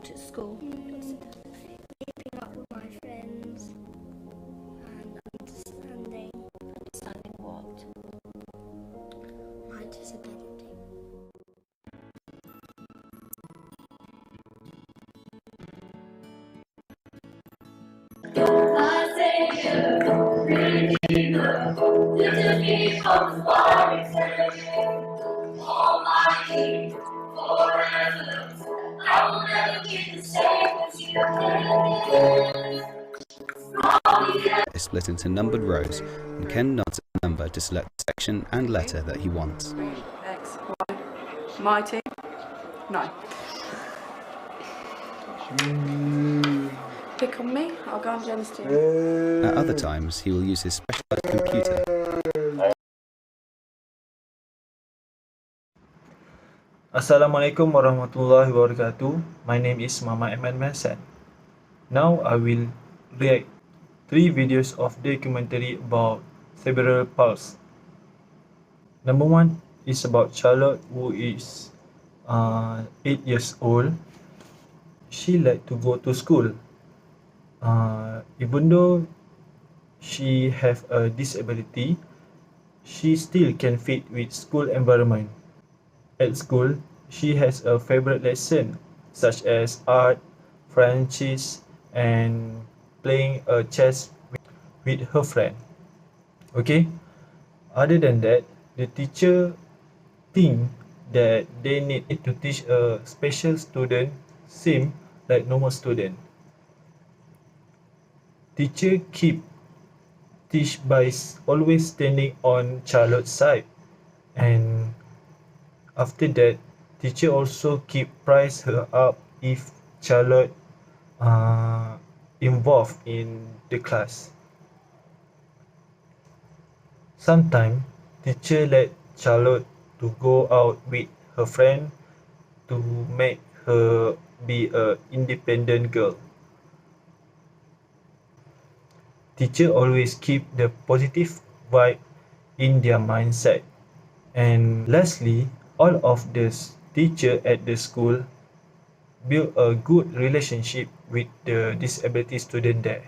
important at school? Keeping up with my friends and understanding Understanding what? my disability. Is split into numbered rows, and Ken nods at the number to select the section and letter that he wants. X, Y. My team? No. Pick on me, I'll go on Jen's team. At other times, he will use his specialised computer. Assalamualaikum warahmatullahi wabarakatuh. My name is Mama Eman Masan. Now I will react 3 videos of documentary about cerebral palsy. Number 1 is about Charlotte, who is 8 years old. She like to go to school. Even though she have a disability, she still can fit with school environment. At school, she has a favorite lesson such as art, French, and playing a chess with her friend. Okay. Other than that, the teacher think that they need to teach a special student same like normal student. Teacher teach by always standing on Charlotte's side, and after that, teacher also price her up if Charlotte involved in the class. Sometimes, teacher let Charlotte to go out with her friend to make her be an independent girl. Teacher always keep the positive vibe in their mindset. And lastly, all of the teacher at the school build a good relationship with the disability student there.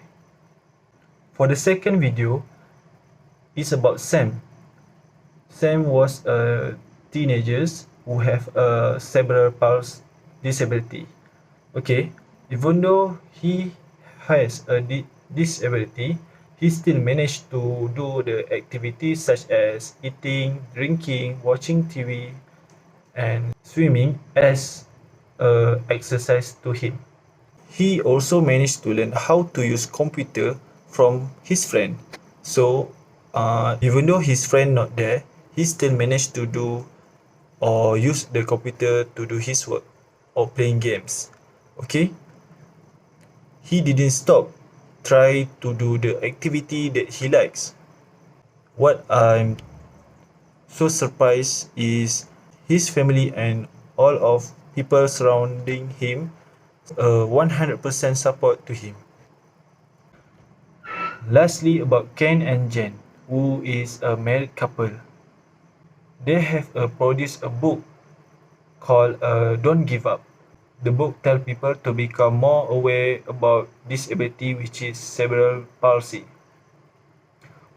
For the second video, it's about Sam. Sam was a teenager who have a cerebral palsy disability. Okay, even though he has a disability, he still managed to do the activities such as eating, drinking, watching TV, and swimming as exercise to him. He also managed to learn how to use computer from his friend. So even though his friend not there, he still managed to do or use the computer to do his work or playing games. Okay, he didn't stop try to do the activity that he likes. What I'm so surprised is his family and all of people surrounding him 100% support to him. Lastly, about Ken and Jen, who is a married couple. They have produced a book called Don't Give Up. The book tells people to become more aware about disability, which is cerebral palsy.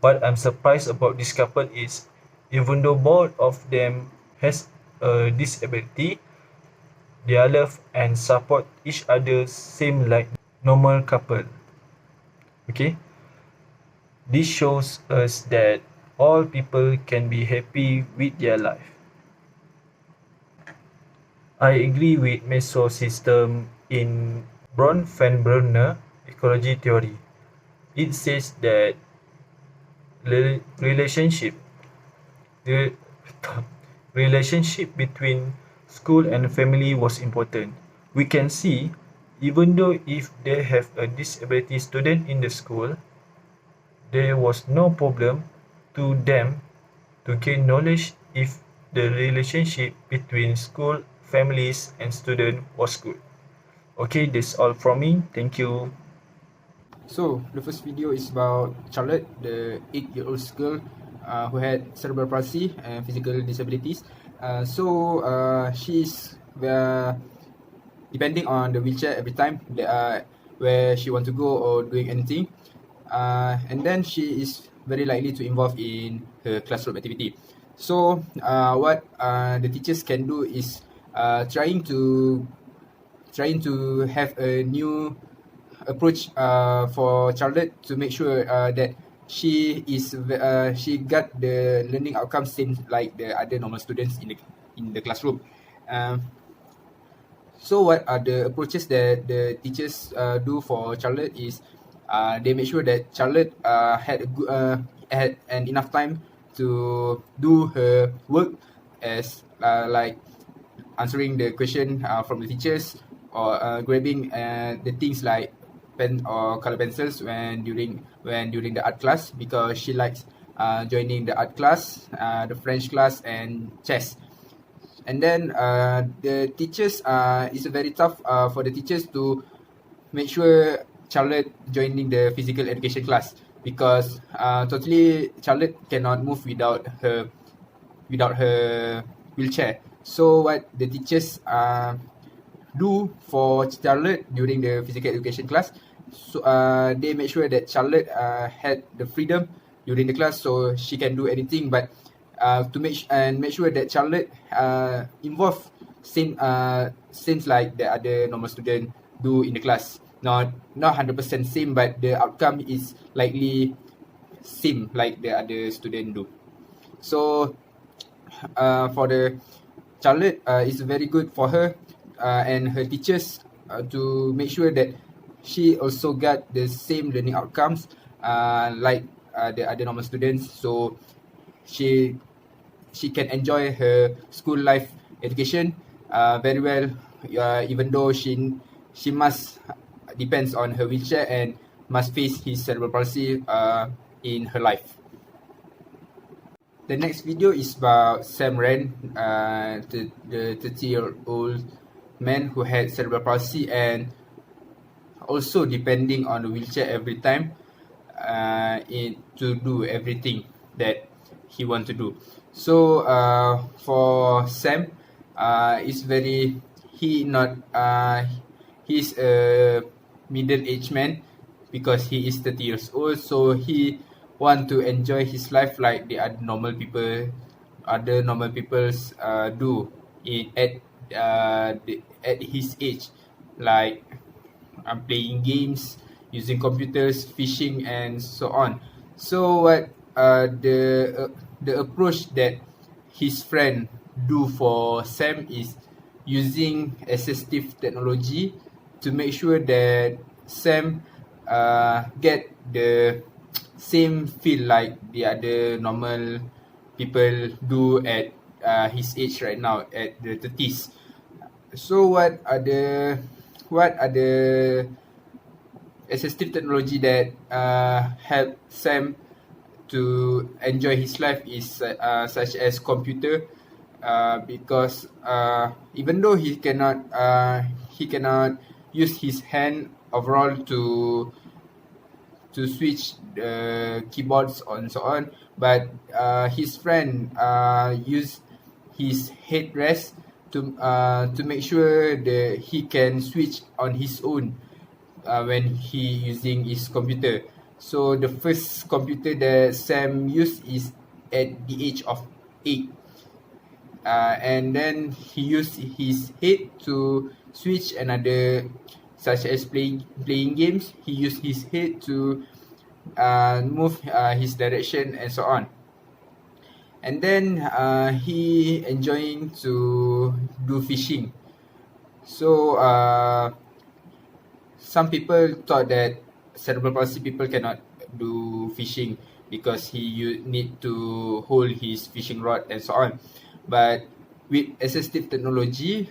What I'm surprised about this couple is, even though both of them has a disability, they love and support each other same like normal couple. Okay, this shows us that all people can be happy with their life. I agree with meso system in Bronfenbrenner ecology theory. It says that the relationship between school and family was important. We can see, even though if they have a disability student in the school, there was no problem to them to gain knowledge if the relationship between school, families, and student was good. Okay, that's all from me. Thank you. So the first video is about Charlotte, the 8-year-old girl who had cerebral palsy and physical disabilities. She's depending on the wheelchair every time where she want to go or doing anything. And then she is very likely to involve in her classroom activity. So what the teachers can do is trying to have a new approach for Charlotte to make sure that she got the learning outcomes same like the other normal students in the classroom. So what are the approaches that the teachers do for Charlotte is they make sure that Charlotte had enough time to do her work as like answering the question from the teachers or grabbing the things like pen or color pencils when during the art class, because she likes joining the art class, the French class, and chess. And then the teachers, it's very tough for the teachers to make sure Charlotte joining the physical education class, because totally Charlotte cannot move without her wheelchair. So what the teachers do for Charlotte during the physical education class, so they make sure that Charlotte had the freedom during the class, so she can do anything, but to make sure that Charlotte involved same like the other normal student do in the class. Not 100% same, but the outcome is likely same like the other student do. So for the Charlotte, it's very good for her and her teachers to make sure that she also got the same learning outcomes like the other normal students, so she can enjoy her school life education very well, even though she must depends on her wheelchair and must face his cerebral palsy in her life. The next video is about Sam Ren, the 30-year-old man who had cerebral palsy and also depending on the wheelchair every time to do everything that he want to do. So for Sam, he's a middle-aged man because he is 30 years old, so he want to enjoy his life like the other normal peoples do at his age, like playing games, using computers, fishing, and so on. So what the approach that his friend do for Sam is using assistive technology to make sure that Sam get the same feel like the other normal people do at his age right now at the 30s. So what are the assistive technology that help Sam to enjoy his life is such as computer, because even though he cannot use his hand overall to switch the keyboards and so on, but his friend use his headrest to make sure that he can switch on his own when he using his computer. So the first computer that Sam used is at the age of 8, and then he used his head to switch another, such as playing games. He used his head to move his direction and so on. And then he enjoying to do fishing. So some people thought that cerebral palsy people cannot do fishing because he need to hold his fishing rod and so on. But with assistive technology,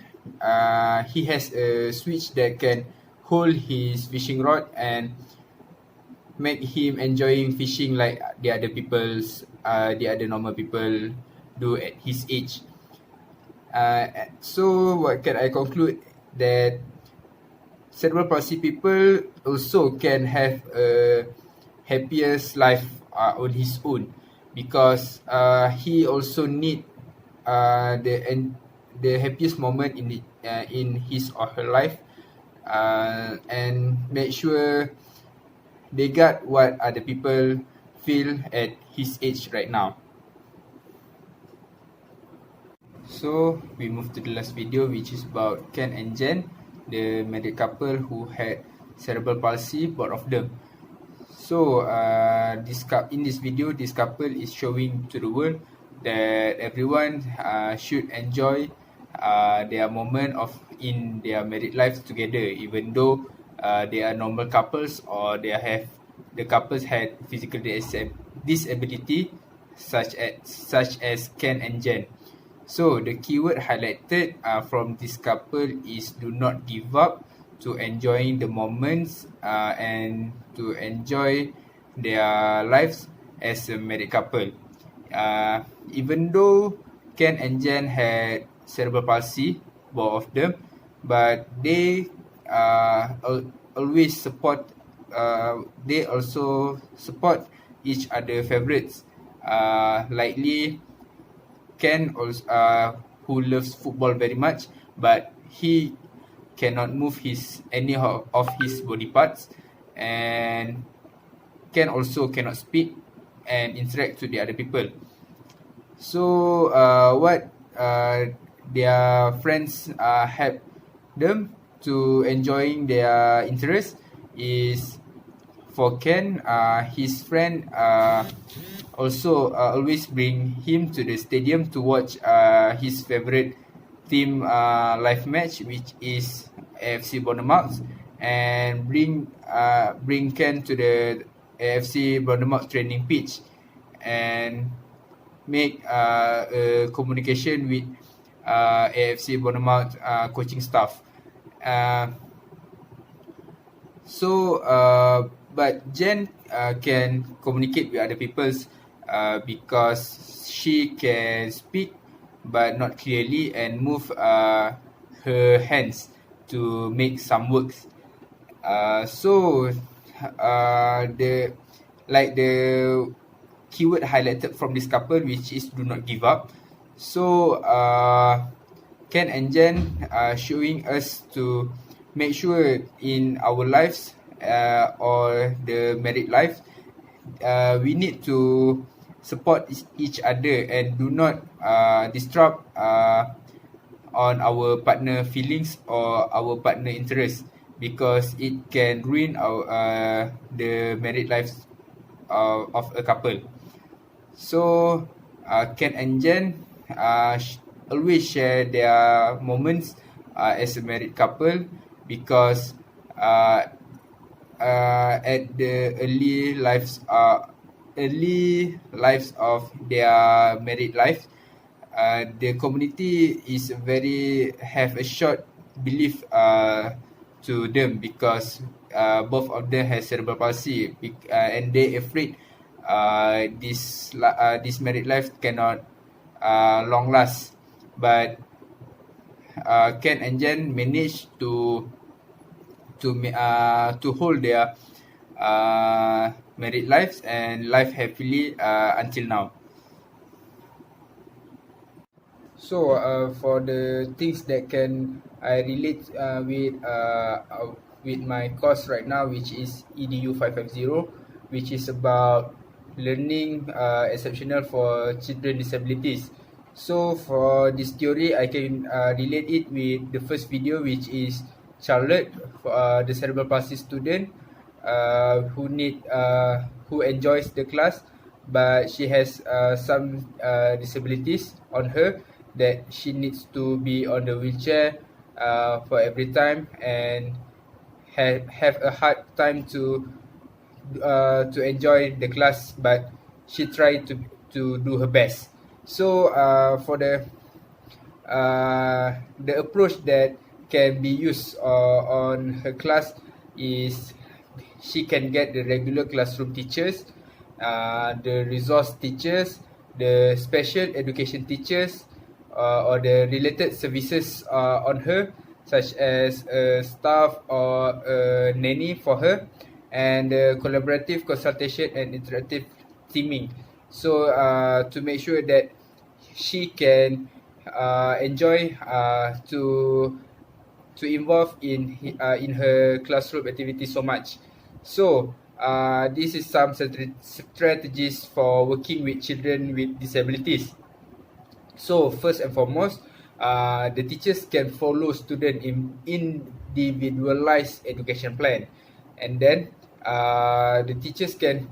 he has a switch that can hold his fishing rod and make him enjoying fishing like the other normal people do at his age. So what can I conclude? That cerebral palsy people also can have a happiest life on his own, because he also need the happiest moment in his or her life, and make sure they got what other people feel at his age right now. So we move to the last video, which is about Ken and Jen, the married couple who had cerebral palsy, both of them. So in this video, this couple is showing to the world that everyone should enjoy their moment in their married lives together, even though they are normal couples or the couples had physical disability such as Ken and Jen. So the keyword highlighted from this couple is do not give up to enjoying the moments and to enjoy their lives as a married couple. Even though Ken and Jen had cerebral palsy, both of them, but they always support. They also support each other favorites. Likely, Ken also, who loves football very much, but he cannot move any of his body parts, and Ken also cannot speak and interact with the other people. So what their friends help them to enjoying their interest is for Ken, his friend also always bring him to the stadium to watch his favorite team live match, which is AFC Bournemouth, and bring Ken to the AFC Bournemouth training pitch and make a communication with AFC Bournemouth coaching staff. But Jen can communicate with other people because she can speak but not clearly and move her hands to make some works. The keyword highlighted from this couple, which is do not give up. So Ken and Jen are showing us to make sure in our lives or the married life, we need to support each other and do not disrupt on our partner feelings or our partner interests, because it can ruin the married lives of a couple. So Ken and Jen always share their moments as a married couple, because at the early lives of their married life, the community is have a short belief to them, because both of them have cerebral palsy, and they afraid this married life cannot long last. But Ken and Jen managed to hold their married lives and live happily until now. So for the things that can I relate with my course right now, which is Edu550, which is about learning exceptional for children disabilities. So for this theory, I can relate it with the first video, which is Charlotte, the cerebral palsy student who enjoys the class, but she has some disabilities on her that she needs to be on the wheelchair for every time, and have a hard time to enjoy the class, but she tried to do her best. So for the approach that can be used on her class is she can get the regular classroom teachers, the resource teachers, the special education teachers, or the related services on her, such as a staff or a nanny for her, and collaborative consultation and interactive teaming. So to make sure that she can enjoy to involve in her classroom activity so much. So this is some strategies for working with children with disabilities. So first and foremost, the teachers can follow student in individualized education plan, and then the teachers can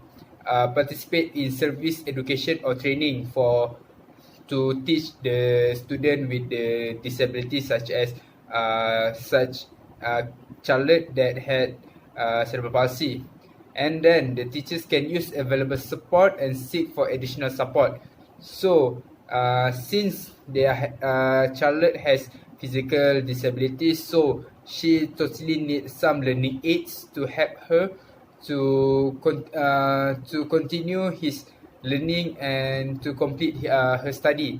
participate in service education or training to teach the student with the disability, such as child that had cerebral palsy. And then the teachers can use available support and seek for additional support. So since their child has physical disabilities, so she totally needs some learning aids to help her to continue his learning and to complete her study.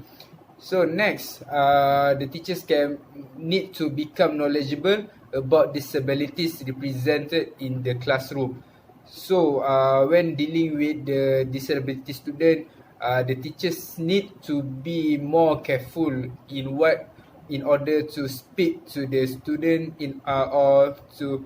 So next, the teachers can need to become knowledgeable about disabilities represented in the classroom. So when dealing with the disability student, the teachers need to be more careful in order to speak to the student or to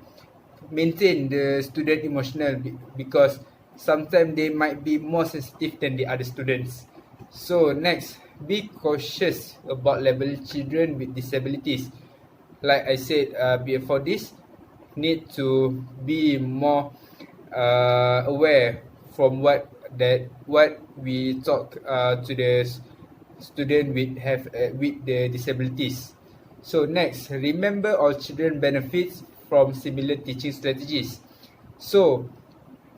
maintain the student emotional, because sometimes they might be more sensitive than the other students. So next, be cautious about labeling children with disabilities. Like I said before this, need to be more aware from what we talk to the student with the disabilities. So next, remember all children benefits from similar teaching strategies. So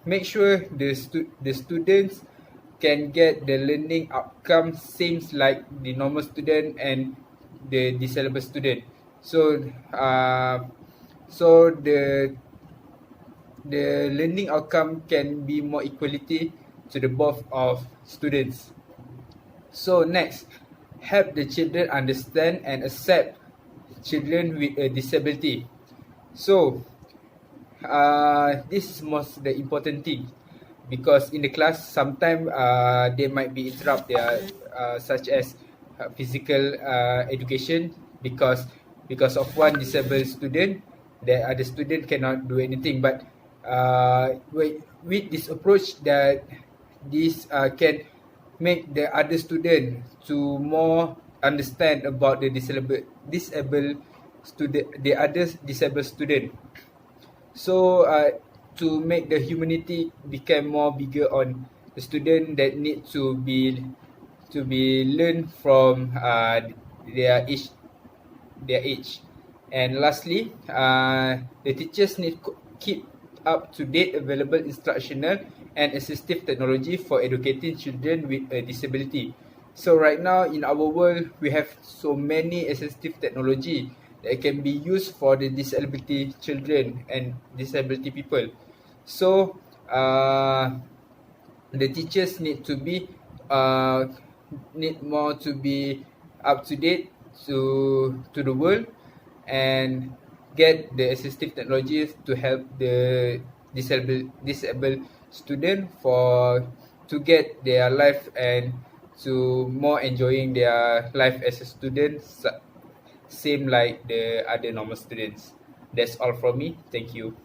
make sure the students can get the learning outcome same like the normal student and the disabled student. So the learning outcome can be more equality to the both of students. So next, help the children understand and accept children with a disability. So this is most the important thing, because in the class sometimes they might be interrupt their such as physical education, because of one disabled student, the other student cannot do anything. But with this approach, that this can make the other student to more understand about the disabled student, the other disabled student. So to make the humanity become more bigger on the student that need to be learned from their age. And lastly, the teachers need keep up to date available instructional and assistive technology for educating children with a disability. So right now in our world, we have so many assistive technology that can be used for the disability children and disability people. So the teachers need to be need more to be up to date to the world, and get the assistive technologies to help the disabled student to get their life and to more enjoying their life as a student, same like the other normal students. That's all from me. Thank you.